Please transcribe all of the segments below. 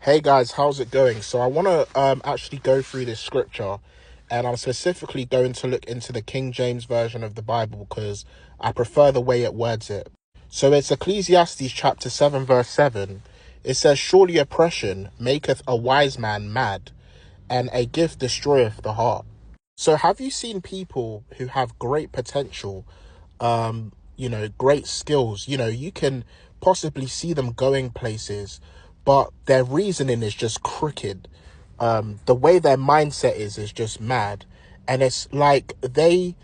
Hey guys, how's it going? So I want to actually go through this scripture, and I'm specifically going to look into the King James version of the Bible because I prefer the way it words it. So it's Ecclesiastes chapter 7 verse 7. It says, "Surely oppression maketh a wise man mad, and a gift destroyeth the heart." So have you seen people who have great potential, great skills? You can possibly see them going places, but their reasoning is just crooked. The way their mindset is just mad. And it's like they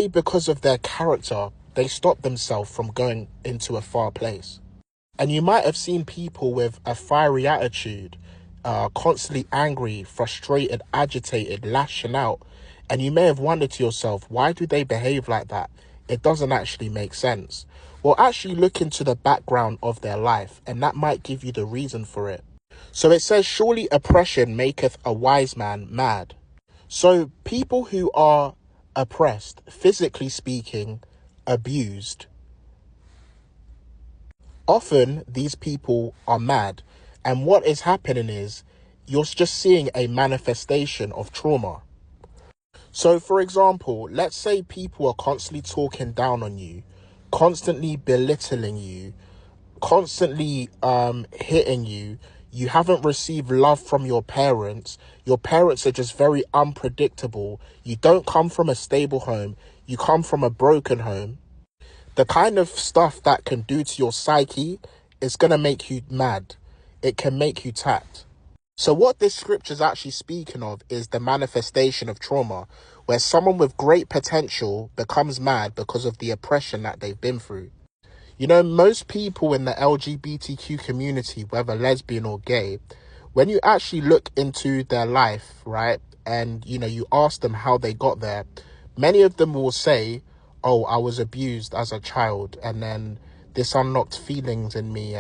because of their character, they stop themselves from going into a far place. And you might have seen people with a fiery attitude, constantly angry, frustrated, agitated, lashing out. And you may have wondered to yourself, why do they behave like that? It doesn't actually make sense. Well, actually look into the background of their life, and that might give you the reason for it. So it says, "Surely oppression maketh a wise man mad." So people who are oppressed, physically speaking, abused, often these people are mad. And what is happening is you're just seeing a manifestation of trauma. So, for example, let's say people are constantly talking down on you, constantly belittling you, constantly hitting you. You haven't received love from your parents. Your parents are just very unpredictable. You don't come from a stable home. You come from a broken home. The kind of stuff that can do to your psyche is going to make you mad. It can make you tapped. So what this scripture is actually speaking of is the manifestation of trauma, where someone with great potential becomes mad because of the oppression that they've been through. Most people in the LGBTQ community, whether lesbian or gay, when you actually look into their life, right, and, you ask them how they got there, many of them will say, "Oh, I was abused as a child, and then this unlocked feelings in me."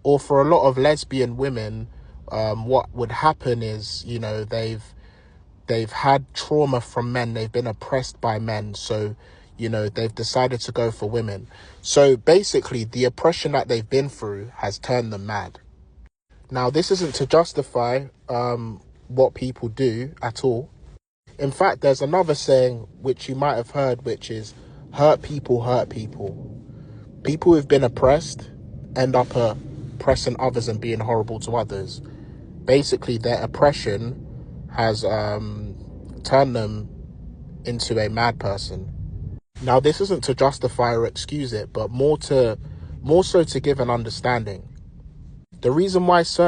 Or for a lot of lesbian women, what would happen is, they've had trauma from men. They've been oppressed by men. So, they've decided to go for women. So basically, the oppression that they've been through has turned them mad. Now, this isn't to justify what people do at all. In fact, there's another saying which you might have heard, which is hurt people hurt people. People who've been oppressed end up oppressing others and being horrible to others. Basically, their oppression has turned them into a mad person. Now, this isn't to justify or excuse it, but more so to give an understanding. The reason why certain